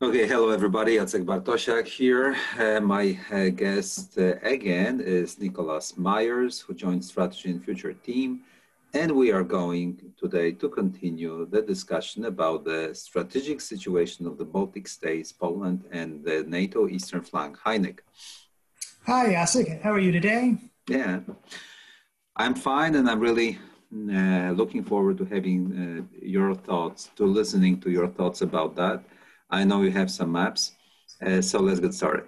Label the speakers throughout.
Speaker 1: Okay, hello everybody, Jacek Bartosiak here. My guest again is Nicholas Myers, who joined Strategy and Future team. And we are going today to continue the discussion about the strategic situation of the Baltic states, Poland, and the NATO eastern flank. Hi, Nick.
Speaker 2: Hi, Jacek. How are you today?
Speaker 1: Yeah, I'm fine, and I'm really looking forward to having your thoughts, to listening to your thoughts about that. I know you have some maps, so let's get started.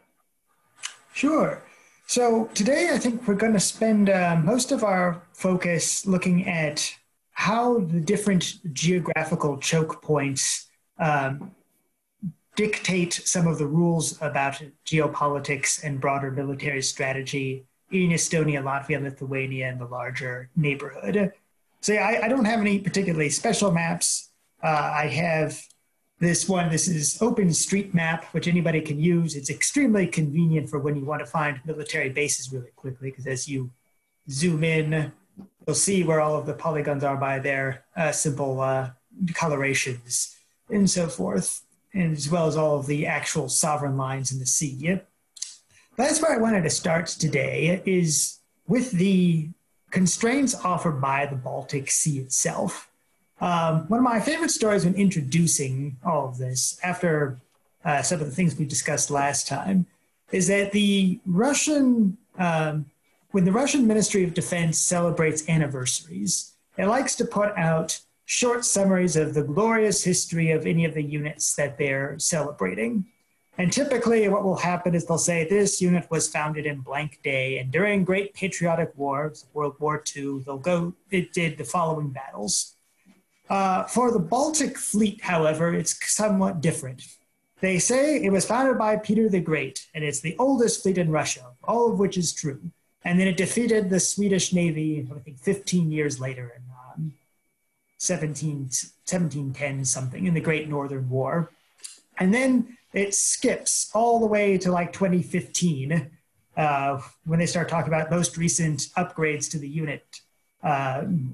Speaker 2: Sure. So today I think we're going to spend most of our focus looking at how the different geographical choke points dictate some of the rules about geopolitics and broader military strategy in Estonia, Latvia, Lithuania, and the larger neighborhood. So yeah, I don't have any particularly special maps. I have this one. This is OpenStreetMap, which anybody can use. It's extremely convenient for when you want to find military bases really quickly, because as you zoom in, you'll see where all of the polygons are by their simple colorations and so forth, and as well as all of the actual sovereign lines in the sea. That's where I wanted to start today, is with the constraints offered by the Baltic Sea itself. One of my favorite stories when introducing all of this, after some of the things we discussed last time, is that the Russian, when the Russian Ministry of Defense celebrates anniversaries, it likes to put out short summaries of the glorious history of any of the units that they're celebrating. And typically what will happen is they'll say this unit was founded in blank day, and during Great Patriotic War, World War II, it did the following battles. For the Baltic Fleet, however, it's somewhat different. They say it was founded by Peter the Great, and it's the oldest fleet in Russia, all of which is true. And then it defeated the Swedish Navy, I think, 15 years later in 1710 something, in the Great Northern War. And then it skips all the way to like 2015, when they start talking about most recent upgrades to the unit.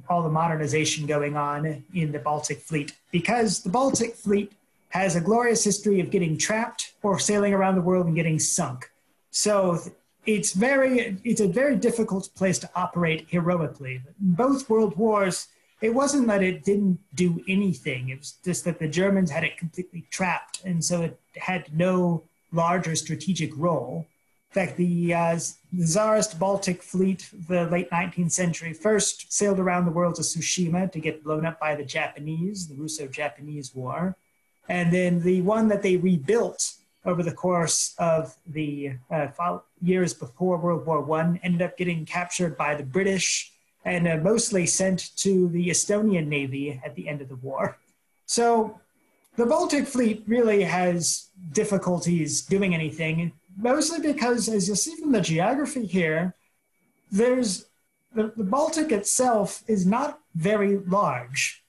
Speaker 2: All the modernization going on in the Baltic Fleet, because the Baltic Fleet has a glorious history of getting trapped or sailing around the world and getting sunk. So it's a very difficult place to operate heroically. In both world wars, it wasn't that it didn't do anything. It was just that the Germans had it completely trapped, and so it had no larger strategic role. In fact, the Tsarist Baltic Fleet, the late 19th century, first sailed around the world to Tsushima to get blown up by the Japanese, the Russo-Japanese War. And then the one that they rebuilt over the course of the years before World War I ended up getting captured by the British and mostly sent to the Estonian Navy at the end of the war. So the Baltic Fleet really has difficulties doing anything, mostly because, as you'll see from the geography here, the Baltic itself is not very large.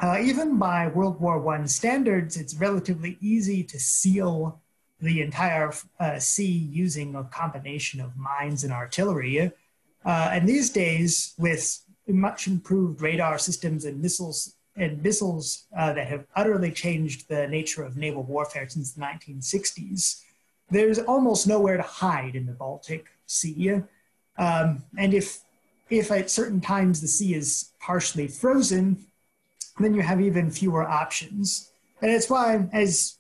Speaker 2: Even by World War I standards, it's relatively easy to seal the entire sea using a combination of mines and artillery. And these days, with much improved radar systems and missiles that have utterly changed the nature of naval warfare since the 1960s, there's almost nowhere to hide in the Baltic Sea. And if at certain times the sea is partially frozen, then you have even fewer options. And it's why, as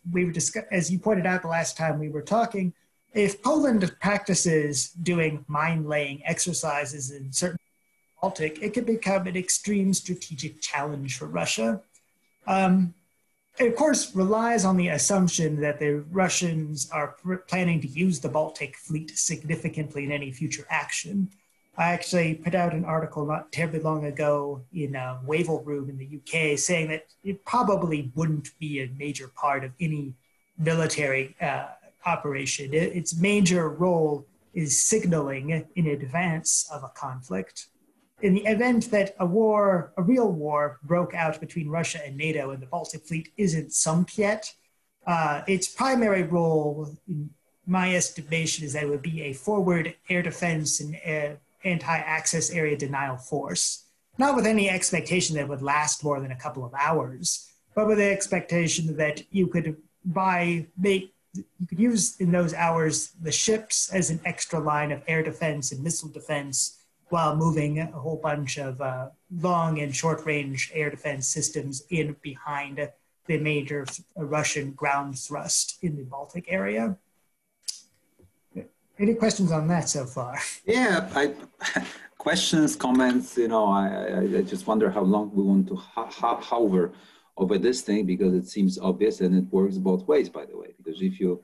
Speaker 2: you pointed out the last time we were talking, if Poland practices doing mine-laying exercises in certain Baltic, it could become an extreme strategic challenge for Russia. It, of course, relies on the assumption that the Russians are planning to use the Baltic Fleet significantly in any future action. I actually put out an article not terribly long ago in Wavell Room in the UK saying that it probably wouldn't be a major part of any military operation. Its major role is signaling in advance of a conflict. In the event that a real war broke out between Russia and NATO and the Baltic Fleet isn't sunk yet, its primary role, in my estimation, is that it would be a forward air defense and anti-access area denial force, not with any expectation that it would last more than a couple of hours, but with the expectation that you could you could use in those hours the ships as an extra line of air defense and missile defense while moving a whole bunch of long and short-range air defense systems in behind the major Russian ground thrust in the Baltic area. Any questions on that so far?
Speaker 1: Yeah, questions, comments, I just wonder how long we want to hover over this thing, because it seems obvious, and it works both ways, by the way, because if you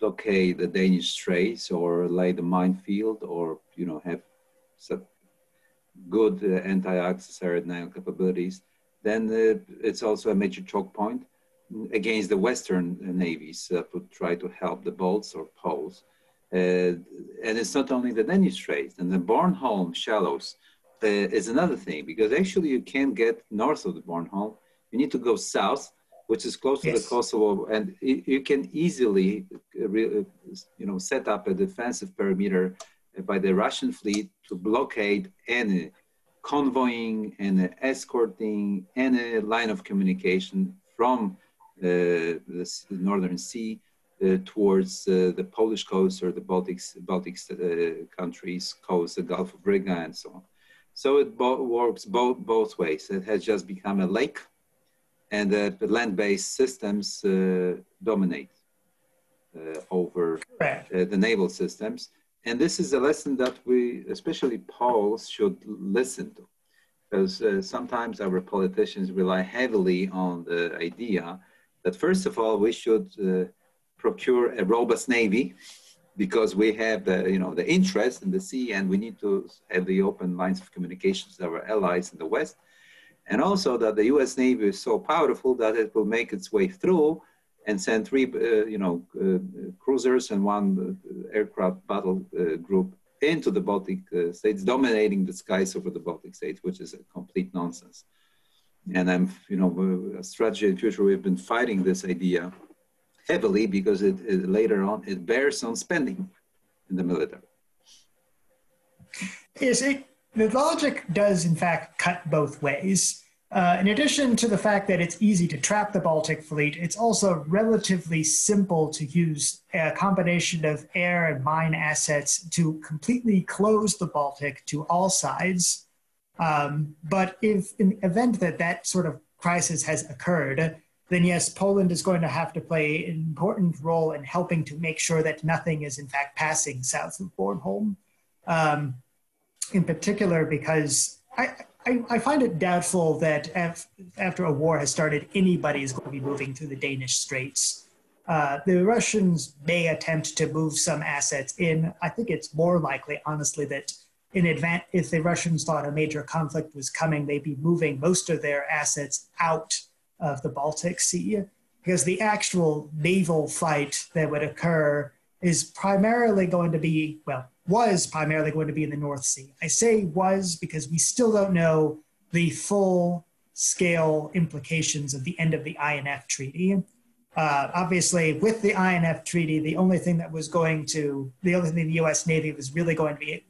Speaker 1: blockade the Danish Straits or lay the minefield, or have some good anti-access air denial capabilities, then it's also a major choke point against the Western navies that would try to help the Balts or Poles. And it's not only the Danish Straits, and the Bornholm shallows is another thing, because actually you can't get north of the Bornholm. You need to go south, which is close to the Kosovo, and you can easily, set up a defensive perimeter by the Russian fleet to blockade any convoying and escorting any line of communication from the Northern Sea towards the Polish coast or the Baltic countries coast, the Gulf of Riga, and so on. So it works both ways. It has just become a lake, and the land-based systems dominate over the naval systems. And this is a lesson that we, especially Poles, should listen to, because sometimes our politicians rely heavily on the idea that, first of all, we should procure a robust navy, because we have the interest in the sea, and we need to have the open lines of communications with our allies in the West. And also that the U.S. Navy is so powerful that it will make its way through and send 3, cruisers and 1 aircraft battle group into the Baltic states, dominating the skies over the Baltic states, which is a complete nonsense. And Strategy and Future, we've been fighting this idea heavily, because later on it bears on spending in the military.
Speaker 2: Yes, the logic does in fact cut both ways. In addition to the fact that it's easy to trap the Baltic Fleet, it's also relatively simple to use a combination of air and mine assets to completely close the Baltic to all sides. But if in the event that sort of crisis has occurred, then yes, Poland is going to have to play an important role in helping to make sure that nothing is in fact passing south of Bornholm. In particular, because I find it doubtful that after a war has started, anybody is going to be moving through the Danish Straits. The Russians may attempt to move some assets in. I think it's more likely, honestly, that if the Russians thought a major conflict was coming, they'd be moving most of their assets out of the Baltic Sea, because the actual naval fight that would occur is primarily going to be, was primarily going to be in the North Sea. I say was because we still don't know the full-scale implications of the end of the INF Treaty. Obviously, with the INF Treaty, the only thing the U.S. Navy was really going to be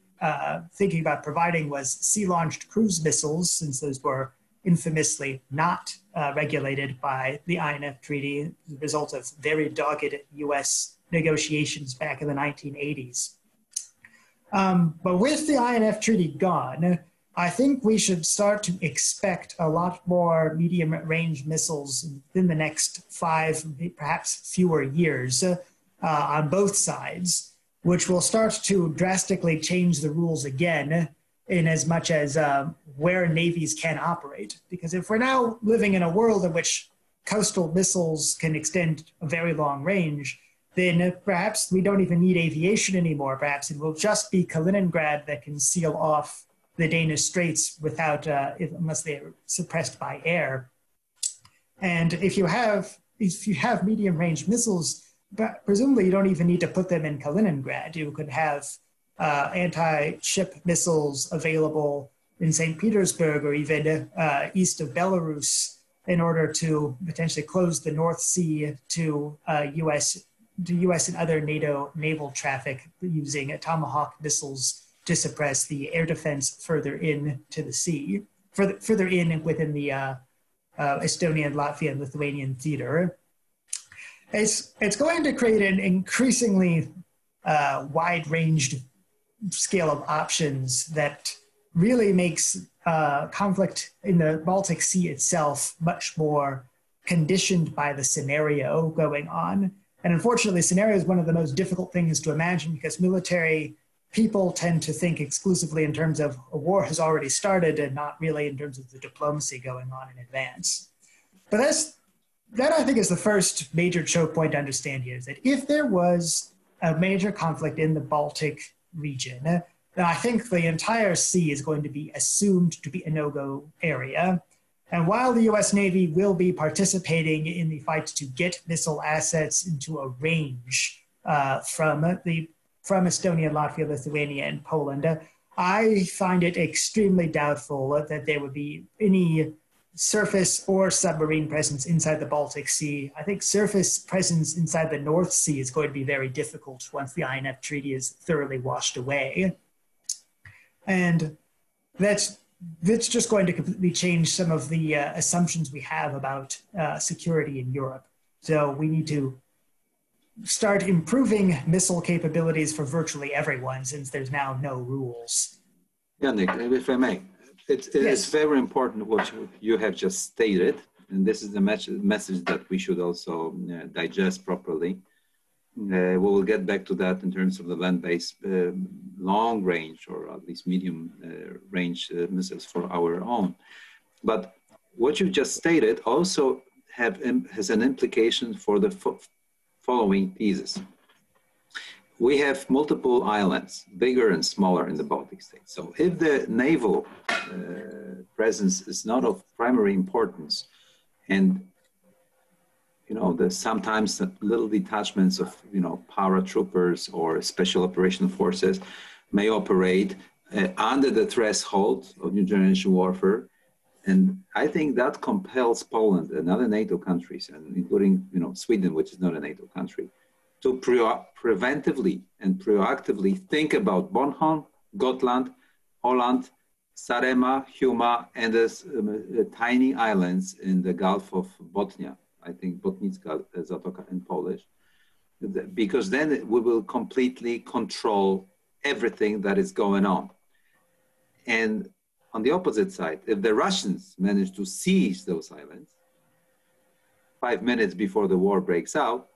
Speaker 2: thinking about providing was sea-launched cruise missiles, since those were infamously not regulated by the INF Treaty, the result of very dogged U.S. negotiations back in the 1980s. But with the INF Treaty gone, I think we should start to expect a lot more medium-range missiles in the next 5, perhaps fewer years on both sides, which will start to drastically change the rules again, in as much as where navies can operate. Because if we're now living in a world in which coastal missiles can extend a very long range, then perhaps we don't even need aviation anymore. Perhaps it will just be Kaliningrad that can seal off the Danish Straits without, unless they're suppressed by air. And if you have medium-range missiles, presumably you don't even need to put them in Kaliningrad. You could have anti-ship missiles available in St. Petersburg or even east of Belarus in order to potentially close the North Sea to U.S. and other NATO naval traffic using Tomahawk missiles to suppress the air defense further in to the sea, further in within the Estonian, Latvian, Lithuanian theater. It's going to create an increasingly wide-ranged scale of options that really makes conflict in the Baltic Sea itself much more conditioned by the scenario going on. And unfortunately, scenario is one of the most difficult things to imagine because military people tend to think exclusively in terms of a war has already started and not really in terms of the diplomacy going on in advance. But that I think is the first major choke point to understand here, is that if there was a major conflict in the Baltic region, then I think the entire sea is going to be assumed to be a no-go area. And while the US Navy will be participating in the fight to get missile assets into a range from Estonia, Latvia, Lithuania, and Poland, I find it extremely doubtful that there would be any surface or submarine presence inside the Baltic Sea. I think surface presence inside the North Sea is going to be very difficult once the INF Treaty is thoroughly washed away. And that's just going to completely change some of the assumptions we have about security in Europe. So we need to start improving missile capabilities for virtually everyone, since there's now no rules.
Speaker 1: Yeah, Nick, if I may, it's very important what you have just stated, and this is the message that we should also digest properly. We will get back to that in terms of the land-based long range, or at least medium range missiles for our own. But what you just stated also has an implication for the following thesis. We have multiple islands, bigger and smaller, in the Baltic states. So if the naval presence is not of primary importance, and sometimes the little detachments of paratroopers or special operational forces may operate under the threshold of new generation warfare, and I think that compels Poland and other NATO countries, and including Sweden, which is not a NATO country, to preventively and proactively think about Bornholm, Gotland, Åland, Saaremaa, Huma, and the tiny islands in the Gulf of Bothnia. I think Botnicka Zatoka in Polish, because then we will completely control everything that is going on. And on the opposite side, if the Russians manage to seize those islands 5 minutes before the war breaks out,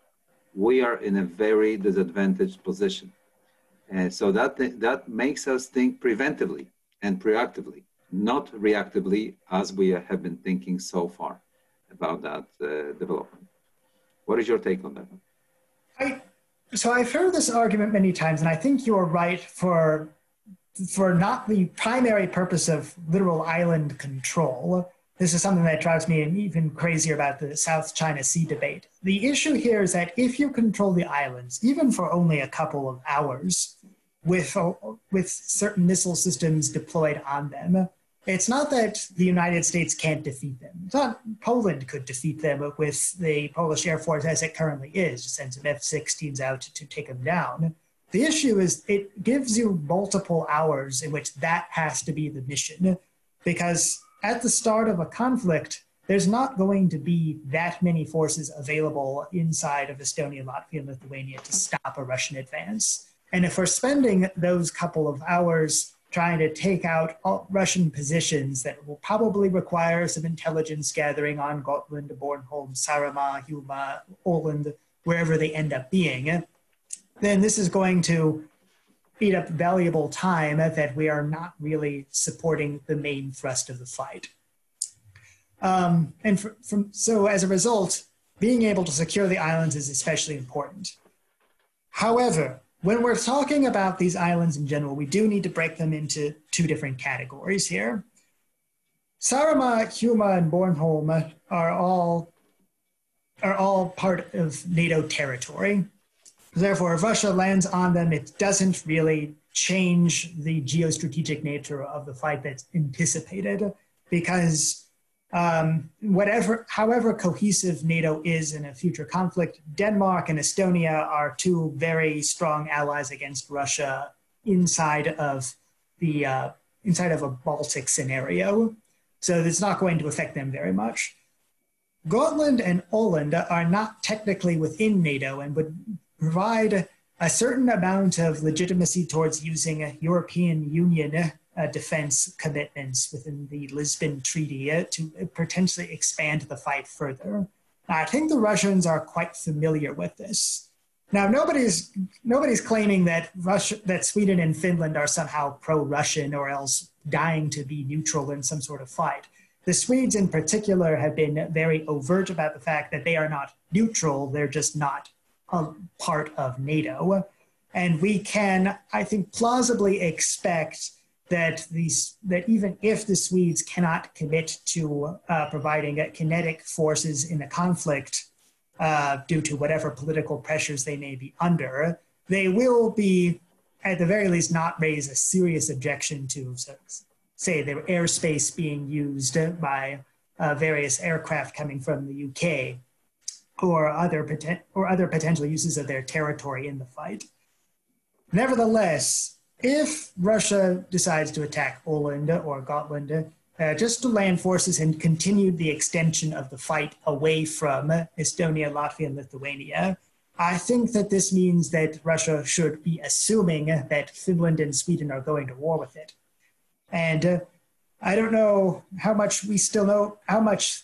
Speaker 1: we are in a very disadvantaged position. And so that makes us think preventively and proactively, not reactively, as we have been thinking so far about that development. What is your take on that?
Speaker 2: So I've heard this argument many times, and I think you're right for not the primary purpose of literal island control. This is something that drives me even crazier about the South China Sea debate. The issue here is that if you control the islands, even for only a couple of hours, with certain missile systems deployed on them, it's not that the United States can't defeat them. It's not Poland could defeat them with the Polish Air Force as it currently is, just sends some F-16s out to take them down. The issue is it gives you multiple hours in which that has to be the mission, because at the start of a conflict, there's not going to be that many forces available inside of Estonia, Latvia, and Lithuania to stop a Russian advance. And if we're spending those couple of hours trying to take out Russian positions that will probably require some intelligence gathering on Gotland, Bornholm, Saaremaa, Huma, Åland, wherever they end up being, then this is going to eat up valuable time that we are not really supporting the main thrust of the fight. So as a result, being able to secure the islands is especially important. However, when we're talking about these islands in general, we do need to break them into two different categories here. Saaremaa, Huma, and Bornholm are all part of NATO territory. Therefore, if Russia lands on them, it doesn't really change the geostrategic nature of the fight that's anticipated, because however cohesive NATO is in a future conflict, Denmark and Estonia are two very strong allies against Russia inside of a Baltic scenario. So it's not going to affect them very much. Gotland and Åland are not technically within NATO and would provide a certain amount of legitimacy towards using European Union defense commitments within the Lisbon Treaty to potentially expand the fight further. I think the Russians are quite familiar with this. Now, nobody's claiming that that Sweden and Finland are somehow pro-Russian or else dying to be neutral in some sort of fight. The Swedes in particular have been very overt about the fact that they are not neutral, they're just not a part of NATO. And we can, I think, plausibly expect that even if the Swedes cannot commit to providing kinetic forces in a conflict due to whatever political pressures they may be under, they will be, at the very least, not raise a serious objection to, say, their airspace being used by various aircraft coming from the UK or other potential uses of their territory in the fight. Nevertheless, if Russia decides to attack Åland or Gotland, just to land forces and continue the extension of the fight away from Estonia, Latvia, and Lithuania, I think that this means that Russia should be assuming that Finland and Sweden are going to war with it. And I don't know how much we still know, how much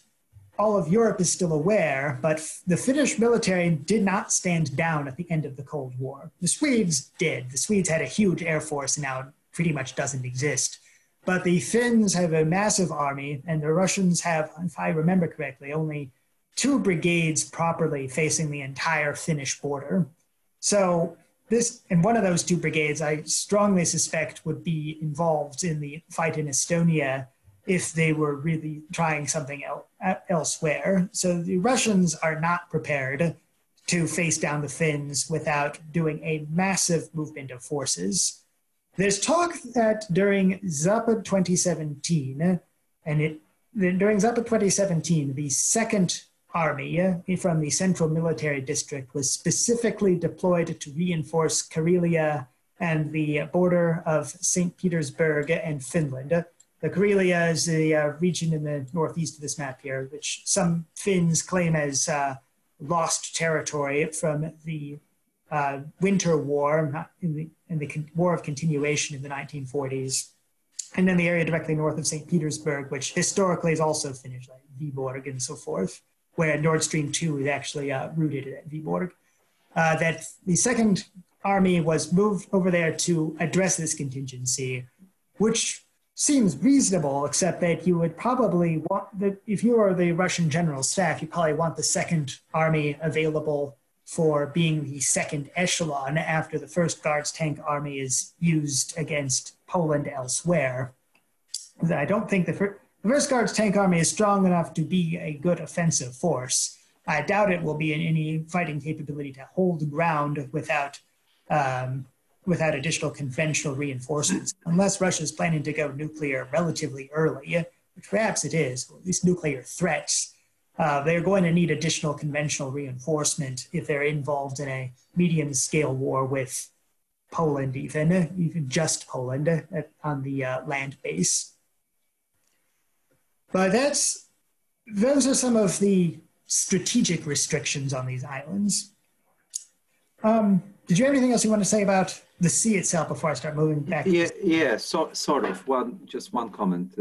Speaker 2: all of Europe is still aware, but the Finnish military did not stand down at the end of the Cold War. The Swedes did. The Swedes had a huge air force and now it pretty much doesn't exist. But the Finns have a massive army, and the Russians have, if I remember correctly, only 2 brigades properly facing the entire Finnish border. So and one of those 2 brigades, I strongly suspect, would be involved in the fight in Estonia if they were really trying something elsewhere. So the Russians are not prepared to face down the Finns without doing a massive movement of forces. There's talk that during Zapad 2017, during Zapad 2017, the Second Army from the Central Military District was specifically deployed to reinforce Karelia and the border of St. Petersburg and Finland. The Karelia is the region in the northeast of this map here, which some Finns claim as lost territory from the Winter War, in the War of Continuation in the 1940s. And then the area directly north of St. Petersburg, which historically is also Finnish, like Viborg and so forth, where Nord Stream 2 is actually rooted at Viborg. That the Second Army was moved over there to address this contingency, which seems reasonable, except that you would probably want, if you are the Russian general staff, you probably want the Second Army available for being the second echelon after the First Guards Tank Army is used against Poland elsewhere. I don't think the First Guards Tank Army is strong enough to be a good offensive force. I doubt it will be in any fighting capability to hold ground without additional conventional reinforcements, unless Russia is planning to go nuclear relatively early, which perhaps it is, or at least nuclear threats. They're going to need additional conventional reinforcement if they're involved in a medium-scale war with Poland, even just Poland on the land base. But those are some of the strategic restrictions on these islands. Did you have anything else you want to say about the sea itself before I start moving back?
Speaker 1: Yeah. So sort of just one comment.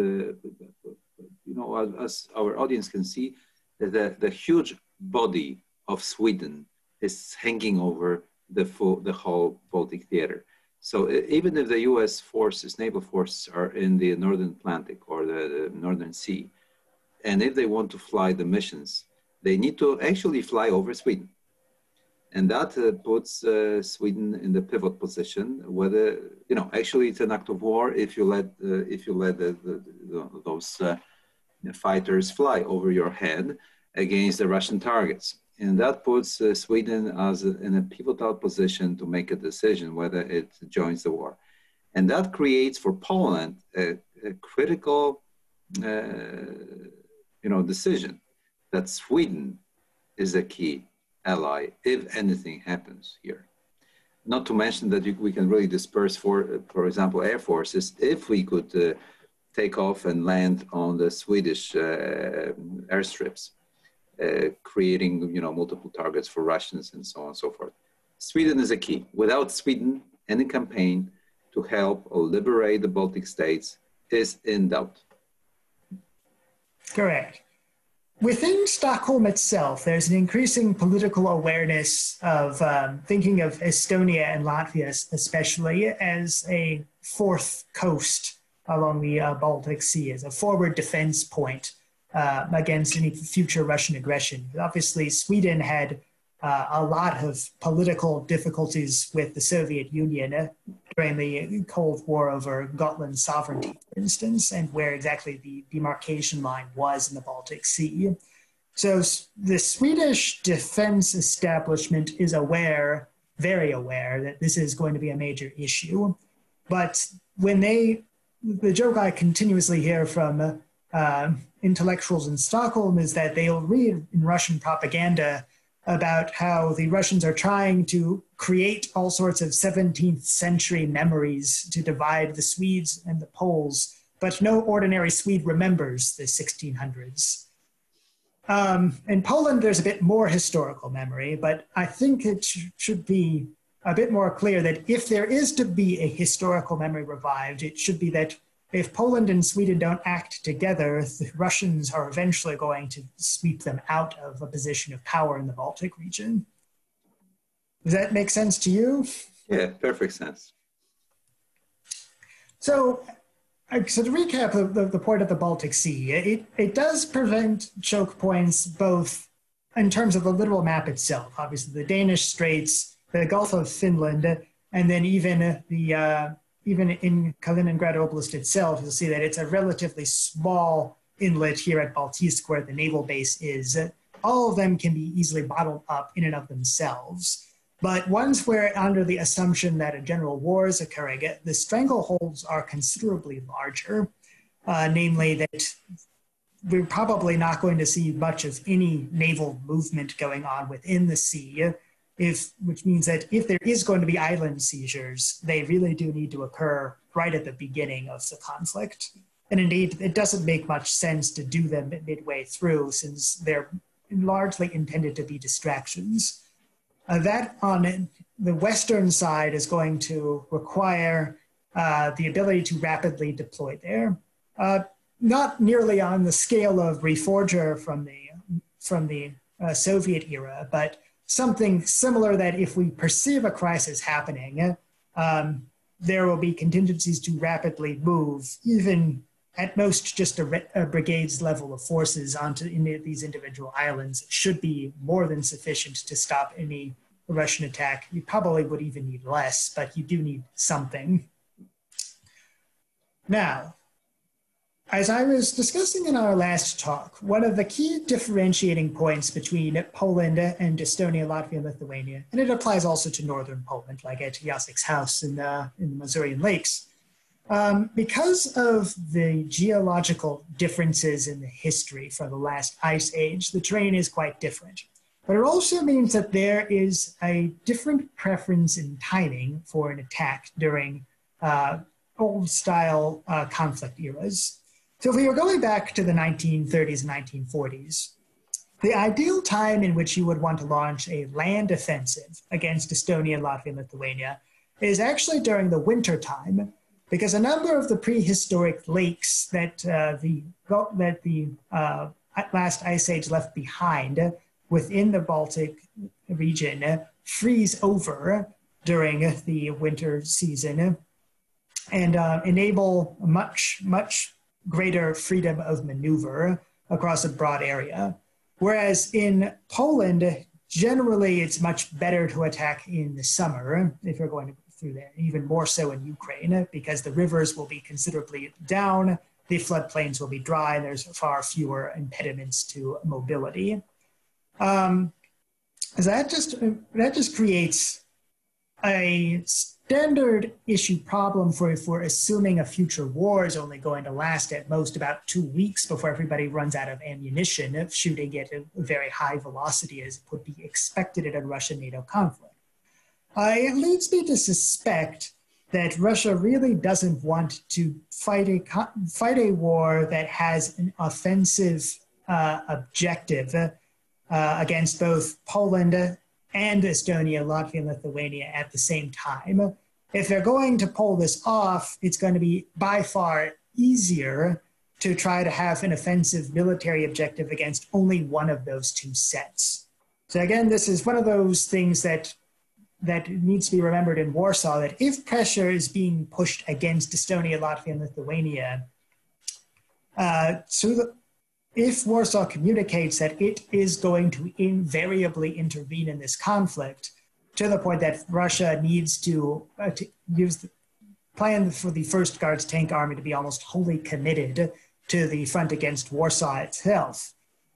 Speaker 1: As our audience can see, the huge body of Sweden is hanging over the whole Baltic theater. So even if the U.S. forces, naval forces, are in the Northern Atlantic or the Northern Sea, and if they want to fly the missions, they need to actually fly over Sweden. And that puts Sweden in the pivot position, whether, actually it's an act of war if you let those fighters fly over your head against the Russian targets. And that puts Sweden in a pivotal position to make a decision whether it joins the war. And that creates for Poland a critical decision that Sweden is a key ally if anything happens here. Not to mention that we can really disperse, for example, air forces if we could take off and land on the Swedish airstrips. creating, multiple targets for Russians and so on and so forth. Sweden is a key. Without Sweden, any campaign to help or liberate the Baltic states is in doubt.
Speaker 2: Correct. Within Stockholm itself, there's an increasing political awareness of thinking of Estonia and Latvia especially as a fourth coast along the Baltic Sea, as a forward defense point against any future Russian aggression. Obviously, Sweden had a lot of political difficulties with the Soviet Union during the Cold War over Gotland sovereignty, for instance, and where exactly the demarcation line was in the Baltic Sea. So the Swedish defense establishment is aware, very aware, that this is going to be a major issue. But when the joke I continuously hear from intellectuals in Stockholm is that they'll read in Russian propaganda about how the Russians are trying to create all sorts of 17th century memories to divide the Swedes and the Poles, but no ordinary Swede remembers the 1600s. In Poland, there's a bit more historical memory, but I think it should be a bit more clear that if there is to be a historical memory revived, it should be that if Poland and Sweden don't act together, the Russians are eventually going to sweep them out of a position of power in the Baltic region. Does that make sense to you?
Speaker 1: Yeah, perfect sense.
Speaker 2: So to recap the point of the Baltic Sea, it does prevent choke points both in terms of the literal map itself, obviously the Danish Straits, the Gulf of Finland, and then even in Kaliningrad Oblast itself, you'll see that it's a relatively small inlet here at Baltisk where the naval base is. All of them can be easily bottled up in and of themselves. But ones where, under the assumption that a general war is occurring, the strangleholds are considerably larger, namely that we're probably not going to see much of any naval movement going on within the sea, which means that if there is going to be island seizures, they really do need to occur right at the beginning of the conflict. And indeed, it doesn't make much sense to do them midway through, since they're largely intended to be distractions. That on the western side is going to require the ability to rapidly deploy there. Not nearly on the scale of Reforger from the Soviet era, but something similar that if we perceive a crisis happening, there will be contingencies to rapidly move, even at most just a brigade's level of forces onto these individual islands should be more than sufficient to stop any Russian attack. You probably would even need less, but you do need something. Now, as I was discussing in our last talk, one of the key differentiating points between Poland and Estonia, Latvia, and Lithuania, and it applies also to northern Poland, like at Jacek's house in the Masurian Lakes, because of the geological differences in the history from the last ice age, the terrain is quite different. But it also means that there is a different preference in timing for an attack during old-style conflict eras. So if we were going back to the 1930s and 1940s, the ideal time in which you would want to launch a land offensive against Estonia, Latvia, and Lithuania is actually during the winter time, because a number of the prehistoric lakes that the last ice age left behind within the Baltic region freeze over during the winter season and enable much greater freedom of maneuver across a broad area. Whereas in Poland, generally it's much better to attack in the summer if you're going through there, even more so in Ukraine, because the rivers will be considerably down, the floodplains will be dry, and there's far fewer impediments to mobility. That just creates a standard issue problem for assuming a future war is only going to last at most about 2 weeks before everybody runs out of ammunition of shooting at a very high velocity as would be expected in a Russia-NATO conflict. It leads me to suspect that Russia really doesn't want to fight a war that has an offensive objective against both Poland and Estonia, Latvia, and Lithuania at the same time. If they're going to pull this off, it's going to be by far easier to try to have an offensive military objective against only one of those two sets. So again, this is one of those things that needs to be remembered in Warsaw, that if pressure is being pushed against Estonia, Latvia, and Lithuania, if Warsaw communicates that it is going to invariably intervene in this conflict, to the point that Russia needs to use the plan for the First Guards Tank Army to be almost wholly committed to the front against Warsaw itself,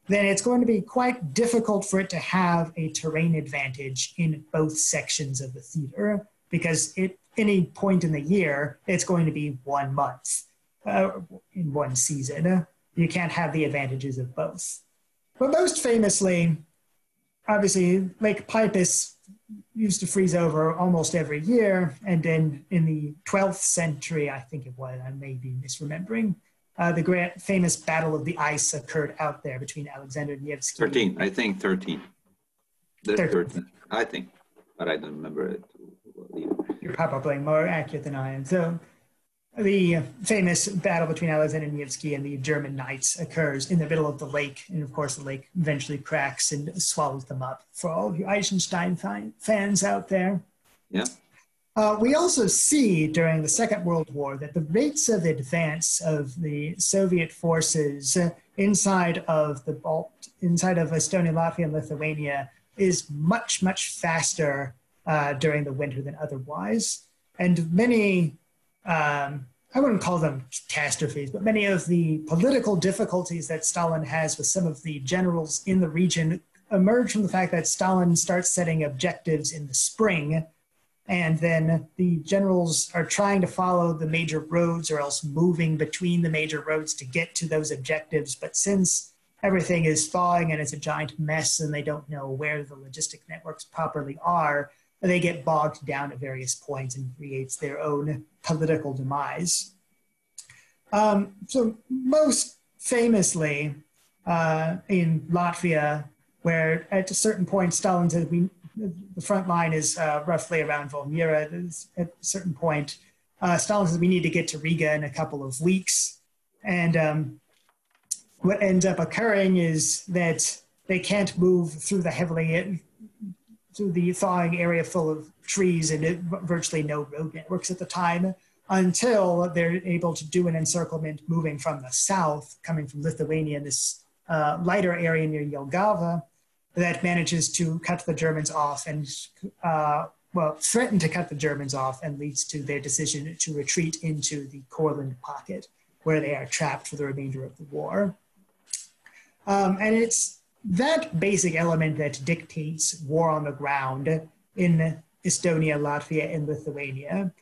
Speaker 2: then it's going to be quite difficult for it to have a terrain advantage in both sections of the theater, because at any point in the year, it's going to be 1 month in one season. You can't have the advantages of both. But most famously, obviously, Lake Peipus used to freeze over almost every year, and then in the 12th century, I think it was, I may be misremembering, the famous Battle of the Ice occurred out there between Alexander Nevsky.
Speaker 1: 13, I think 13. 13, I think, but I don't remember it.
Speaker 2: You're probably more accurate than I am. So the famous battle between Alexander Nevsky and the German knights occurs in the middle of the lake, and of course the lake eventually cracks and swallows them up for all you Eisenstein fans out there.
Speaker 1: Yeah.
Speaker 2: We also see during the Second World War that the rates of advance of the Soviet forces inside of Estonia, Latvia, and Lithuania is much, much faster during the winter than otherwise. And many, I wouldn't call them catastrophes, but many of the political difficulties that Stalin has with some of the generals in the region emerge from the fact that Stalin starts setting objectives in the spring, and then the generals are trying to follow the major roads or else moving between the major roads to get to those objectives. But since everything is thawing and it's a giant mess and they don't know where the logistic networks properly are, they get bogged down at various points and creates their own political demise. So most famously in Latvia, where at a certain point Stalin said the front line is roughly around Valmiera. At a certain point, Stalin says we need to get to Riga in a couple of weeks. And what ends up occurring is that they can't move through the thawing area full of trees and virtually no road networks at the time, until they're able to do an encirclement moving from the south, coming from Lithuania, this lighter area near Jelgava, that manages to cut the Germans off and, threaten to cut the Germans off, and leads to their decision to retreat into the Courland pocket, where they are trapped for the remainder of the war. And it's that basic element that dictates war on the ground in Estonia, Latvia, and Lithuania.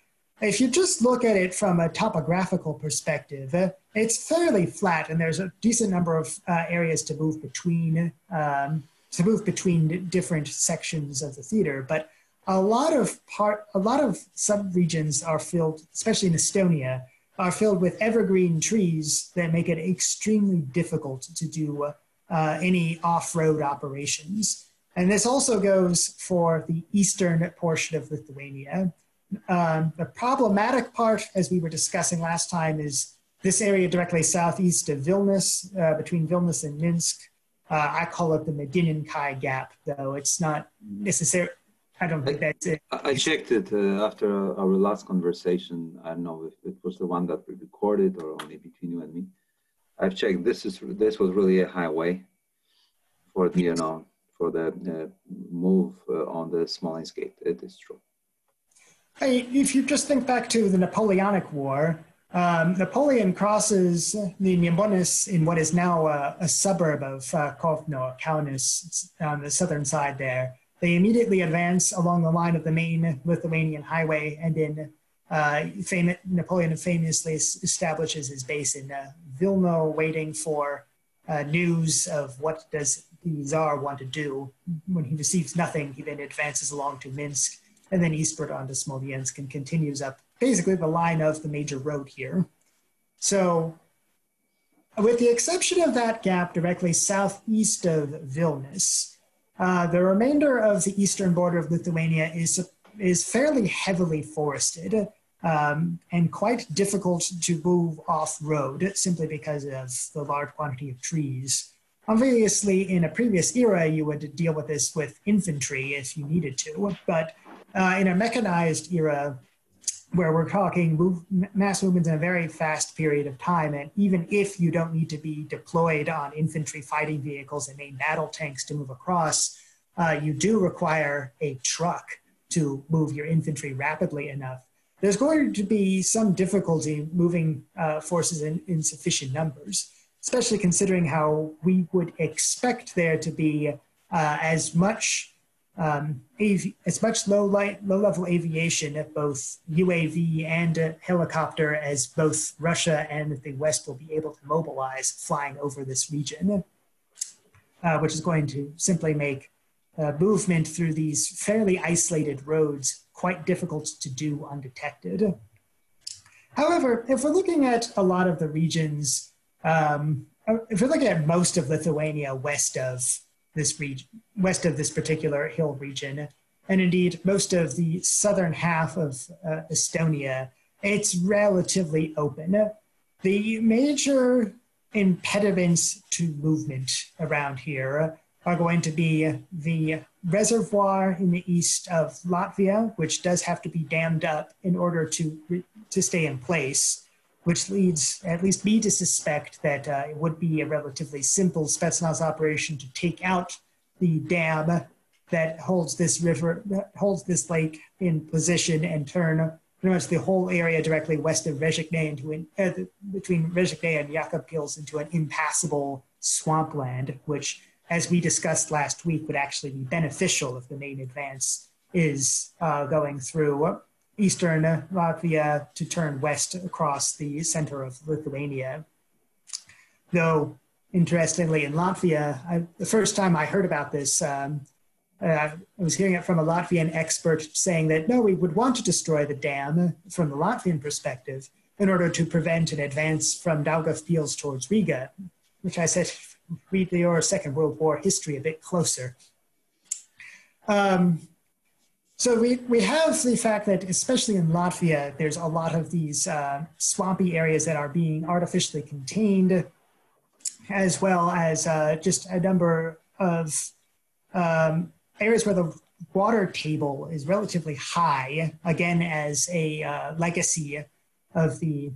Speaker 2: If you just look at it from a topographical perspective, it's fairly flat, and there's a decent number of areas to move between different sections of the theater. But a lot of subregions are filled, especially in Estonia, are filled with evergreen trees that make it extremely difficult to do any off-road operations. And this also goes for the eastern portion of Lithuania. The problematic part, as we were discussing last time, is this area directly southeast of Vilnius, between Vilnius and Minsk. I call it the Medininkai Gap, though it's not necessary. I don't think that's it.
Speaker 1: I checked it after our last conversation. I don't know if it was the one that we recorded or only between you and me. I've checked. This was really a highway for the move on the Smolensk Gate. It is true.
Speaker 2: Hey, if you just think back to the Napoleonic War, Napoleon crosses the Nebonis in what is now a suburb of Kovno, Kaunas, on the southern side there. They immediately advance along the line of the main Lithuanian highway, and then Napoleon famously establishes his base in Vilno, waiting for news of what does the Tsar want to do. When he receives nothing, he then advances along to Minsk, and then eastward onto Smolensk, and continues up basically the line of the major road here. So With the exception of that gap directly southeast of Vilnius, the remainder of the eastern border of Lithuania is fairly heavily forested and quite difficult to move off-road simply because of the large quantity of trees. Obviously, in a previous era, you would deal with this with infantry if you needed to, but in a mechanized era, where we're talking mass movements in a very fast period of time, and even if you don't need to be deployed on infantry fighting vehicles and main battle tanks to move across, you do require a truck to move your infantry rapidly enough. There's going to be some difficulty moving forces in sufficient numbers, especially considering how we would expect there to be as much low-level aviation at both UAV and helicopter as both Russia and the West will be able to mobilize flying over this region, which is going to simply make movement through these fairly isolated roads quite difficult to do undetected. However, if we're looking at a lot of the regions, if we're looking at most of Lithuania west of this region, west of this particular hill region, and indeed most of the southern half of Estonia, it's relatively open. The major impediments to movement around here are going to be the reservoir in the east of Latvia, which does have to be dammed up in order to stay in place, which leads at least me to suspect that it would be a relatively simple Spetsnaz operation to take out the dam that holds this river, that holds this lake in position and turn pretty much the whole area directly west of Rezekne into between Rezekne and Jakobpils into an impassable swampland, which, as we discussed last week, would actually be beneficial if the main advance is going through eastern Latvia to turn west across the center of Lithuania. Though, interestingly, in Latvia, the first time I heard about this, I was hearing it from a Latvian expert saying that, no, we would want to destroy the dam from the Latvian perspective in order to prevent an advance from Daugavpils towards Riga, which I said, read your Second World War history a bit closer. So we have the fact that, especially in Latvia, there's a lot of these swampy areas that are being artificially contained, as well as just a number of areas where the water table is relatively high, again, as a legacy of the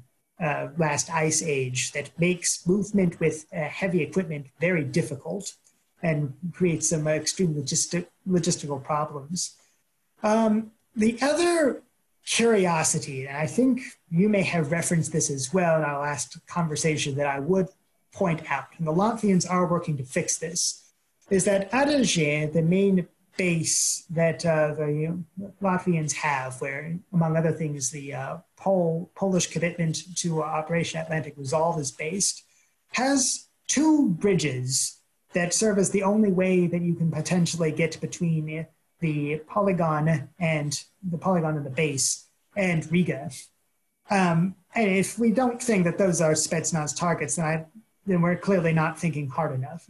Speaker 2: last ice age that makes movement with heavy equipment very difficult and creates some extreme logistical problems. The other curiosity, and I think you may have referenced this as well in our last conversation that I would point out, and the Latvians are working to fix this, is that Adelge, the main base that the Latvians have, where, among other things, the Polish commitment to Operation Atlantic Resolve is based, has two bridges that serve as the only way that you can potentially get between the polygon and the base and Riga. And if we don't think that those are Spetsnaz targets, then we're clearly not thinking hard enough.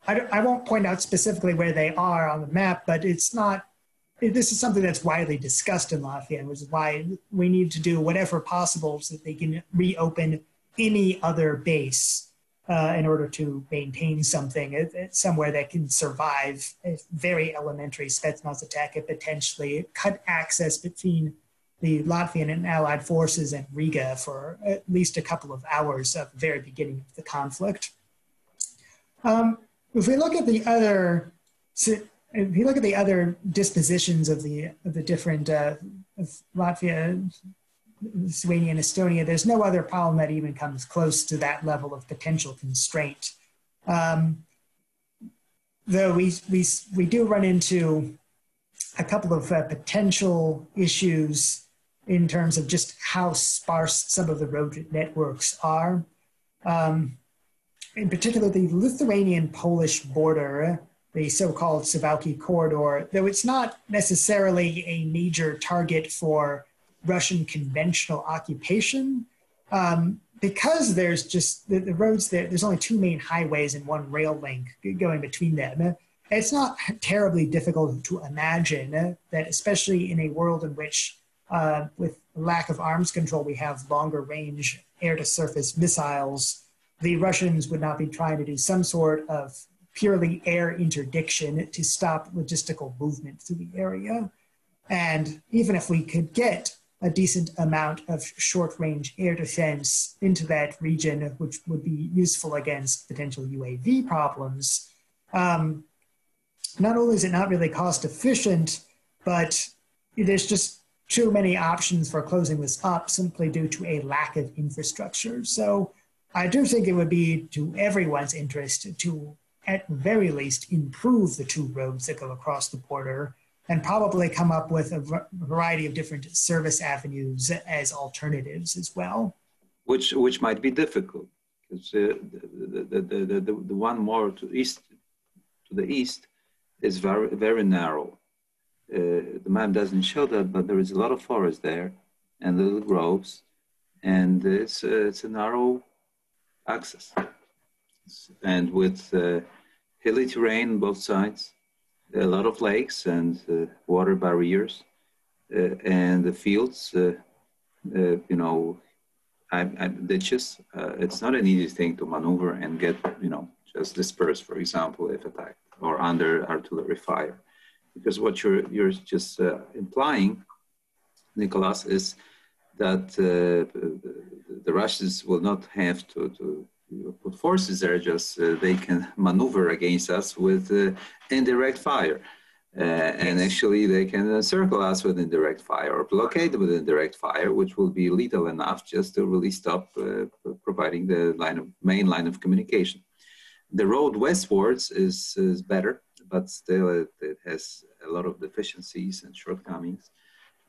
Speaker 2: I won't point out specifically where they are on the map, but it's not, this is something that's widely discussed in Latvia, which is why we need to do whatever possible so that they can reopen any other base in order to maintain something somewhere that can survive a very elementary Spetsnaz attack and potentially cut access between the Latvian and Allied forces and Riga for at least a couple of hours at the very beginning of the conflict. If we look at the other dispositions of the different of Latvia, Lithuania, and Estonia, there's no other problem that even comes close to that level of potential constraint. Though we do run into a couple of potential issues in terms of just how sparse some of the road networks are. In particular, the Lithuanian-Polish border, the so-called Suwałki corridor, though it's not necessarily a major target for Russian conventional occupation, because there's just the roads there, there's only two main highways and one rail link going between them. It's not terribly difficult to imagine that, especially in a world in which, with lack of arms control, we have longer range air-to-surface missiles, the Russians would not be trying to do some sort of purely air interdiction to stop logistical movement through the area. And even if we could get a decent amount of short-range air defense into that region, which would be useful against potential UAV problems, not only is it not really cost efficient, but there's just too many options for closing this up simply due to a lack of infrastructure. So I do think it would be to everyone's interest to, at very least, improve the two roads that go across the border and probably come up with a variety of different service avenues as alternatives as well.
Speaker 1: Which might be difficult, because the one more to the east is very, very narrow. The map doesn't show that, but there is a lot of forest there and little groves, and it's a narrow access. And with hilly terrain on both sides, a lot of lakes and water barriers, and the fields, ditches. It's not an easy thing to maneuver and get, just dispersed, for example, if attacked or under artillery fire. Because what you're just implying, Nicholas, is that the Russians will not have to put forces there, just they can maneuver against us with indirect fire. And actually they can encircle us with indirect fire or blockade with indirect fire, which will be lethal enough just to really stop providing the main line of communication. The road westwards is better, but still it has a lot of deficiencies and shortcomings.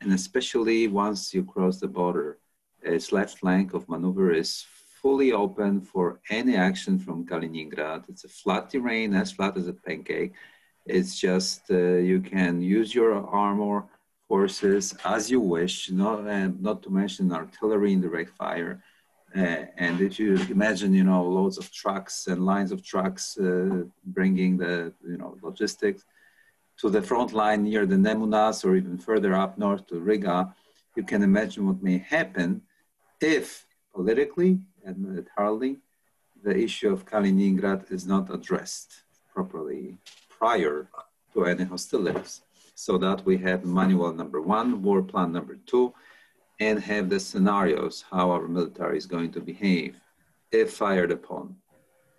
Speaker 1: And especially once you cross the border, its left flank of maneuver is fully open for any action from Kaliningrad. It's a flat terrain, as flat as a pancake. It's just you can use your armor forces as you wish, not to mention artillery and direct fire. And if you imagine, loads of trucks and lines of trucks bringing the, logistics to the front line near the Nemunas or even further up north to Riga, you can imagine what may happen if politically and militarily the issue of Kaliningrad is not addressed properly prior to any hostilities. So that we have manual number 1, war plan number 2, and have the scenarios how our military is going to behave if fired upon,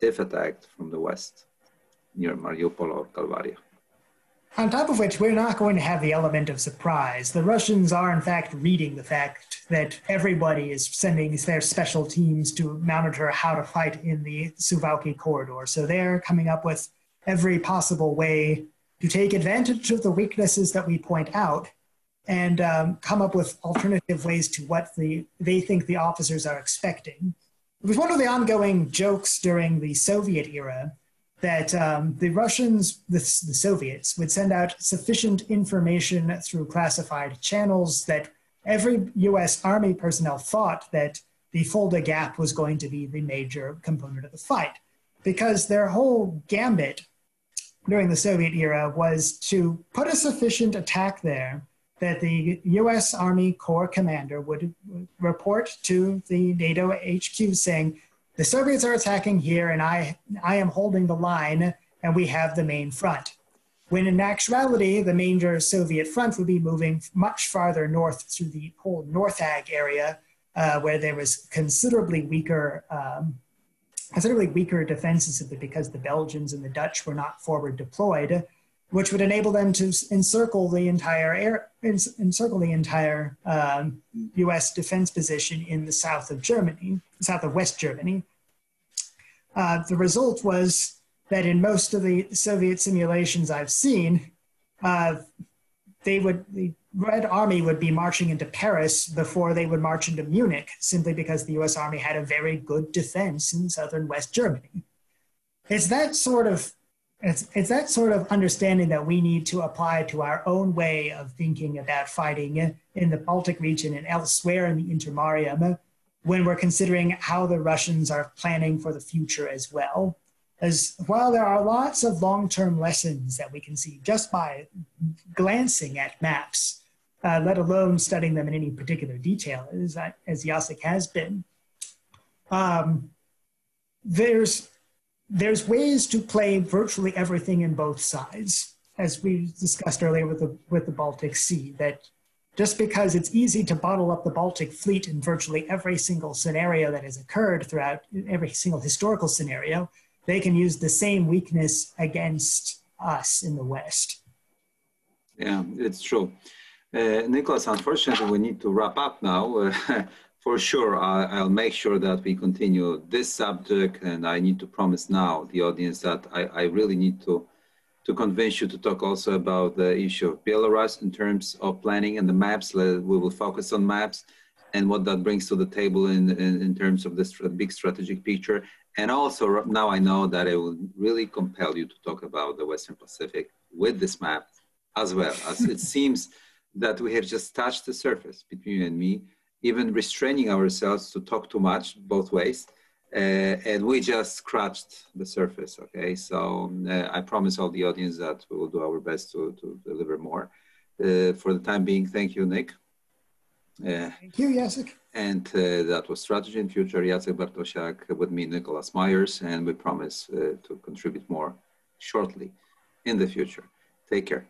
Speaker 1: if attacked from the west, near Mariupol or Kalvaria.
Speaker 2: On top of which, we're not going to have the element of surprise. The Russians are, in fact, reading the fact that everybody is sending their special teams to monitor how to fight in the Suwałki corridor. So they're coming up with every possible way to take advantage of the weaknesses that we point out and come up with alternative ways to what they think the officers are expecting. It was one of the ongoing jokes during the Soviet era that the Russians, the Soviets, would send out sufficient information through classified channels that every US Army personnel thought that the Fulda Gap was going to be the major component of the fight, because their whole gambit during the Soviet era was to put a sufficient attack there that the US Army Corps commander would report to the NATO HQ saying, the Soviets are attacking here and I am holding the line and we have the main front. When in actuality, the major Soviet front would be moving much farther north through the whole Northag area where there was considerably weaker defenses simply because the Belgians and the Dutch were not forward deployed, which would enable them to encircle the entire U.S. defense position in the south of West Germany. The result was that in most of the Soviet simulations I've seen, the Red Army would be marching into Paris before they would march into Munich, simply because the U.S. Army had a very good defense in southern West Germany. It's that sort of understanding that we need to apply to our own way of thinking about fighting in the Baltic region and elsewhere in the Intermarium, when we're considering how the Russians are planning for the future as well. As while there are lots of long-term lessons that we can see just by glancing at maps, let alone studying them in any particular detail, as Jacek has been, there's ways to play virtually everything in both sides, as we discussed earlier with the Baltic Sea, that just because it's easy to bottle up the Baltic Fleet in virtually every single scenario that has occurred throughout every single historical scenario, they can use the same weakness against us in the West.
Speaker 1: Yeah, it's true. Nicholas, unfortunately, we need to wrap up now. For sure, I'll make sure that we continue this subject, and I need to promise now the audience that I really need to convince you to talk also about the issue of Belarus in terms of planning and the maps. We will focus on maps and what that brings to the table in terms of this big strategic picture. And also now I know that it will really compel you to talk about the Western Pacific with this map as well, as it seems that we have just touched the surface between you and me, even restraining ourselves to talk too much both ways. And we just scratched the surface, okay? So I promise all the audience that we will do our best to deliver more. For the time being, thank you, Nick.
Speaker 2: Thank you, Jacek.
Speaker 1: And that was Strategy and Future, Jacek Bartosiak, with me, Nicholas Myers, and we promise to contribute more shortly in the future. Take care.